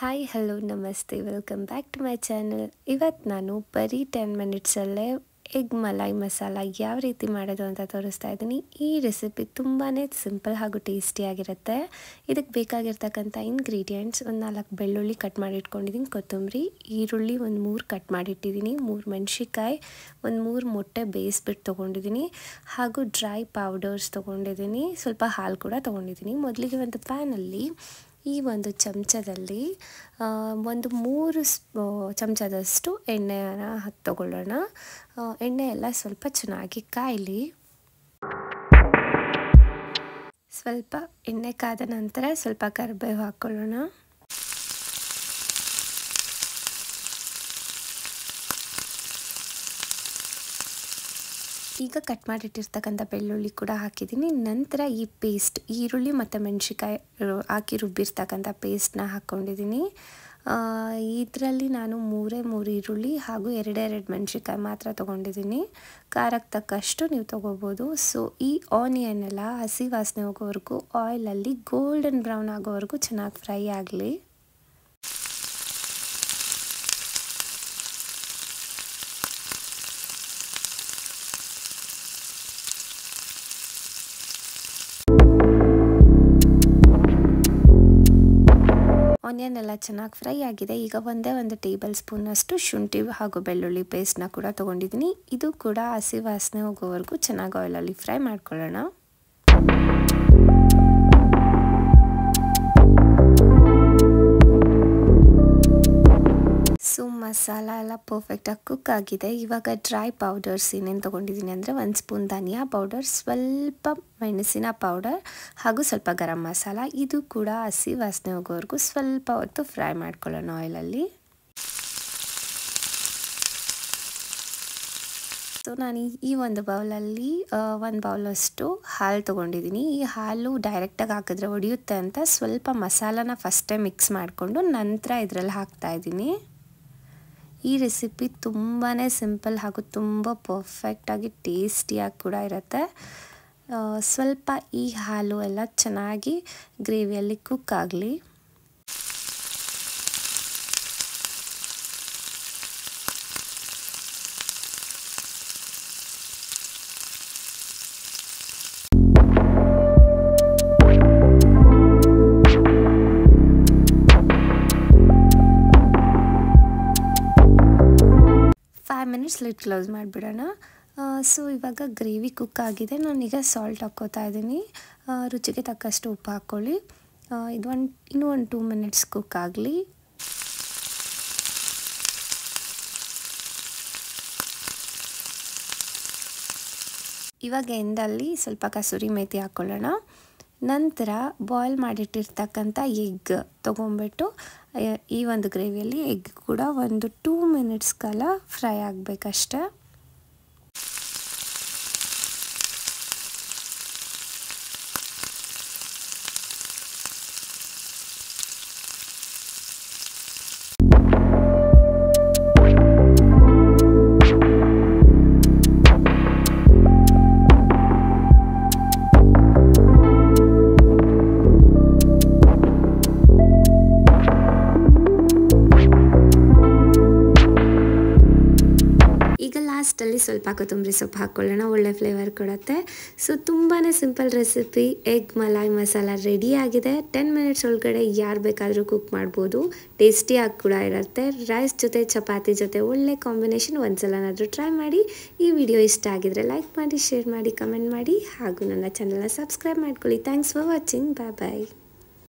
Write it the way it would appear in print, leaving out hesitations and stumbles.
Hi hello ನಮಸ್ತೆ welcome back to my channel. ಇವತ್ತು ನಾನು ಬರೀ 10 ಮಿನಿಟ್ಸಲ್ಲೇ ಎಗ್ ಮಲಾಯ್ ಮಸಾಲ ಯಾವ ರೀತಿ ಮಾಡೋದು ಅಂತ ತೋರಿಸ್ತಾ ಇದ್ದೀನಿ. ಈ ರೆಸಿಪಿ ತುಂಬಾ ಸಿಂಪಲ್ ಹಾಗೂ ಟೇಸ್ಟಿಯಾಗಿರುತ್ತೆ. ಇದಕ್ಕೆ ಬೇಕಾಗಿರ್ತಕ್ಕಂಥ ಇಂಗ್ರೀಡಿಯೆಂಟ್ಸ್: ಒಂದು 4 ಬೆಳ್ಳುಳ್ಳಿ ಕಟ್ ಮಾಡಿ ಇಟ್ಕೊಂಡಿದ್ದೀನಿ, ಕೊತ್ತಂಬರಿ, ಈರುಳ್ಳಿ ಒಂದು 3 ಕಟ್ ಮಾಡಿಟ್ಟಿದ್ದೀನಿ, 3 ಮೆಣಸಿಕಾಯಿ, ಒಂದು 3 ಮೊಟ್ಟೆ ಬೇಯಿಸ್ಬಿಟ್ಟು ತೊಗೊಂಡಿದ್ದೀನಿ, ಹಾಗೂ ಡ್ರೈ ಪೌಡರ್ಸ್ ತೊಗೊಂಡಿದ್ದೀನಿ, ಸ್ವಲ್ಪ ಹಾಲು ಕೂಡ ತೊಗೊಂಡಿದ್ದೀನಿ. ಮೊದಲಿಗೆ ಒಂದು ಪ್ಯಾನಲ್ಲಿ ಈ ಒಂದು ಚಮಚದಲ್ಲಿ ಒಂದು 3 ಚಮಚದಷ್ಟು ಎಣ್ಣೆಯನ್ನು ತಗೊಳ್ಳೋಣ. ಎಣ್ಣೆ ಎಲ್ಲ ಸ್ವಲ್ಪ ಚೆನ್ನಾಗಿ ಕಾಯಲಿ. ಸ್ವಲ್ಪ ಎಣ್ಣೆ ಕಾದ ನಂತರ ಸ್ವಲ್ಪ ಕರಿಬೇವು ಹಾಕ್ಕೊಳ್ಳೋಣ. ಈಗ ಕಟ್ ಮಾಡಿಟ್ಟಿರ್ತಕ್ಕಂಥ ಬೆಳ್ಳುಳ್ಳಿ ಕೂಡ ಹಾಕಿದ್ದೀನಿ. ನಂತರ ಈ ಪೇಸ್ಟ್, ಈರುಳ್ಳಿ ಮತ್ತು ಮೆಣಸಿಕಾಯಿ ಹಾಕಿ ರುಬ್ಬಿರ್ತಕ್ಕಂಥ ಪೇಸ್ಟ್ನ ಹಾಕ್ಕೊಂಡಿದ್ದೀನಿ. ಇದರಲ್ಲಿ ನಾನು 3 ಈರುಳ್ಳಿ ಹಾಗೂ 2 ಮೆಣಸಿಕಾಯಿ ಮಾತ್ರ ತೊಗೊಂಡಿದ್ದೀನಿ. ಖಾರಕ್ಕೆ ತಕ್ಕಷ್ಟು ನೀವು ತೊಗೋಬೋದು. ಸೊ ಈ ಆನಿಯನ್ ಎಲ್ಲ ಹಸಿ ವಾಸನೆ ಹೋಗೋವರೆಗೂ ಆಯಿಲಲ್ಲಿ ಗೋಲ್ಡನ್ ಬ್ರೌನ್ ಆಗೋವರೆಗೂ ಚೆನ್ನಾಗಿ ಫ್ರೈ ಆಗಲಿ. ಆನಿಯನ್ ಎಲ್ಲ ಚೆನ್ನಾಗಿ ಫ್ರೈ ಆಗಿದೆ. ಈಗ ಒಂದು ಟೇಬಲ್ ಸ್ಪೂನಷ್ಟು ಶುಂಠಿ ಹಾಗೂ ಬೆಳ್ಳುಳ್ಳಿ ಪೇಸ್ಟ್ನ ಕೂಡ ತೊಗೊಂಡಿದ್ದೀನಿ. ಇದು ಕೂಡ ಹಸಿ ವಾಸನೆ ಹೋಗೋವರೆಗೂ ಚೆನ್ನಾಗಿ ಆಯಿಲಲ್ಲಿ ಫ್ರೈ ಮಾಡ್ಕೊಳ್ಳೋಣ. ಸೊ ಮಸಾಲ ಎಲ್ಲ ಪರ್ಫೆಕ್ಟಾಗಿ ಕುಕ್ ಆಗಿದೆ. ಇವಾಗ ಡ್ರೈ ಪೌಡರ್ಸ್ ಏನೇನು ತೊಗೊಂಡಿದ್ದೀನಿ ಅಂದರೆ 1 ಸ್ಪೂನ್ ಧನಿಯಾ ಪೌಡರ್, ಸ್ವಲ್ಪ ಮೆಣಸಿನ ಪೌಡರ್ ಹಾಗೂ ಸ್ವಲ್ಪ ಗರಂ ಮಸಾಲ. ಇದು ಕೂಡ ಹಸಿ ವಾಸನೆ ಹೋಗೋವರೆಗೂ ಸ್ವಲ್ಪ ಹೊತ್ತು ಫ್ರೈ ಮಾಡ್ಕೊಳ್ಳೋಣ ಆಯಿಲಲ್ಲಿ. ಸೊ ನಾನು ಈ ಒಂದು ಬೌಲಲ್ಲಿ 1 ಬೌಲಷ್ಟು ಹಾಲು ತೊಗೊಂಡಿದ್ದೀನಿ. ಈ ಹಾಲು ಡೈರೆಕ್ಟಾಗಿ ಹಾಕಿದ್ರೆ ಒಡೆಯುತ್ತೆ ಅಂತ ಸ್ವಲ್ಪ ಮಸಾಲಾನ ಫಸ್ಟೇ ಮಿಕ್ಸ್ ಮಾಡಿಕೊಂಡು ನಂತರ ಇದರಲ್ಲಿ ಹಾಕ್ತಾಯಿದ್ದೀನಿ. ಈ ರೆಸಿಪಿ ತುಂಬಾ ಸಿಂಪಲ್ ಹಾಗೂ ತುಂಬ ಪರ್ಫೆಕ್ಟಾಗಿ ಟೇಸ್ಟಿಯಾಗಿ ಕೂಡ ಇರುತ್ತೆ. ಸ್ವಲ್ಪ ಈ ಹಾಲು ಎಲ್ಲ ಚೆನ್ನಾಗಿ ಗ್ರೇವಿಯಲ್ಲಿ ಕುಕ್ ಆಗಲಿ. ಮಿನಿಟ್ಸ್ ಲಿಡ್ ಕ್ಲೋಸ್ ಮಾಡಿಬಿಡೋಣ. ಸೊ ಇವಾಗ ಗ್ರೇವಿ ಕುಕ್ ಆಗಿದೆ. ನಾನೀಗ ಸಾಲ್ಟ್ ಹಾಕ್ಕೋತಾ ಇದ್ದೀನಿ. ರುಚಿಗೆ ತಕ್ಕಷ್ಟು ಉಪ್ಪು ಹಾಕ್ಕೊಳ್ಳಿ. ಇದು ಇನ್ನೂ ಒಂದು 2 ಮಿನಿಟ್ಸ್ ಕುಕ್ ಆಗಲಿ. ಇವಾಗ ಎಂದಲ್ಲಿ ಸ್ವಲ್ಪ ಕಸೂರಿ ಮೇಥಿ ಹಾಕ್ಕೊಳ್ಳೋಣ. ನಂತರ ಬಾಯ್ಲ್ ಮಾಡಿಟ್ಟಿರ್ತಕ್ಕಂಥ ಎಗ್ ತೊಗೊಂಡ್ಬಿಟ್ಟು ಈ ಒಂದು ಗ್ರೇವಿಯಲ್ಲಿ ಎಗ್ ಕೂಡ ಒಂದು 2 ಮಿನಿಟ್ಸ್ ಕಾಲ ಫ್ರೈ ಆಗಬೇಕಷ್ಟೆ. ಲಾಸ್ಟಲ್ಲಿ ಸ್ವಲ್ಪ ಕೊತ್ತಂಬರಿ ಸೊಪ್ಪು ಹಾಕ್ಕೊಳ್ಳೋಣ, ಒಳ್ಳೆ ಫ್ಲೇವರ್ ಕೊಡುತ್ತೆ. ಸೊ ತುಂಬಾ simple recipe egg malai masala ready ಆಗಿದೆ. 10 ಮಿನಿಟ್ಸ್ ಒಳಗಡೆ ಯಾರು ಬೇಕಾದರೂ ಕುಕ್ ಮಾಡ್ಬೋದು. ಟೇಸ್ಟಿಯಾಗಿ ಕೂಡ ಇರುತ್ತೆ. ರೈಸ್ ಜೊತೆ ಚಪಾತಿ ಜೊತೆ ಒಳ್ಳೆ ಕಾಂಬಿನೇಷನ್. ಒಂದ್ಸಲನಾದರೂ ಟ್ರೈ ಮಾಡಿ. ಈ ವಿಡಿಯೋ ಇಷ್ಟ ಆಗಿದ್ರೆ ಲೈಕ್ ಮಾಡಿ, ಶೇರ್ ಮಾಡಿ, ಕಮೆಂಟ್ ಮಾಡಿ ಹಾಗೂ ನನ್ನ ಚಾನಲ್ನ ಸಬ್ಸ್ಕ್ರೈಬ್ ಮಾಡ್ಕೊಳ್ಳಿ. Thanks for watching. Bye bye.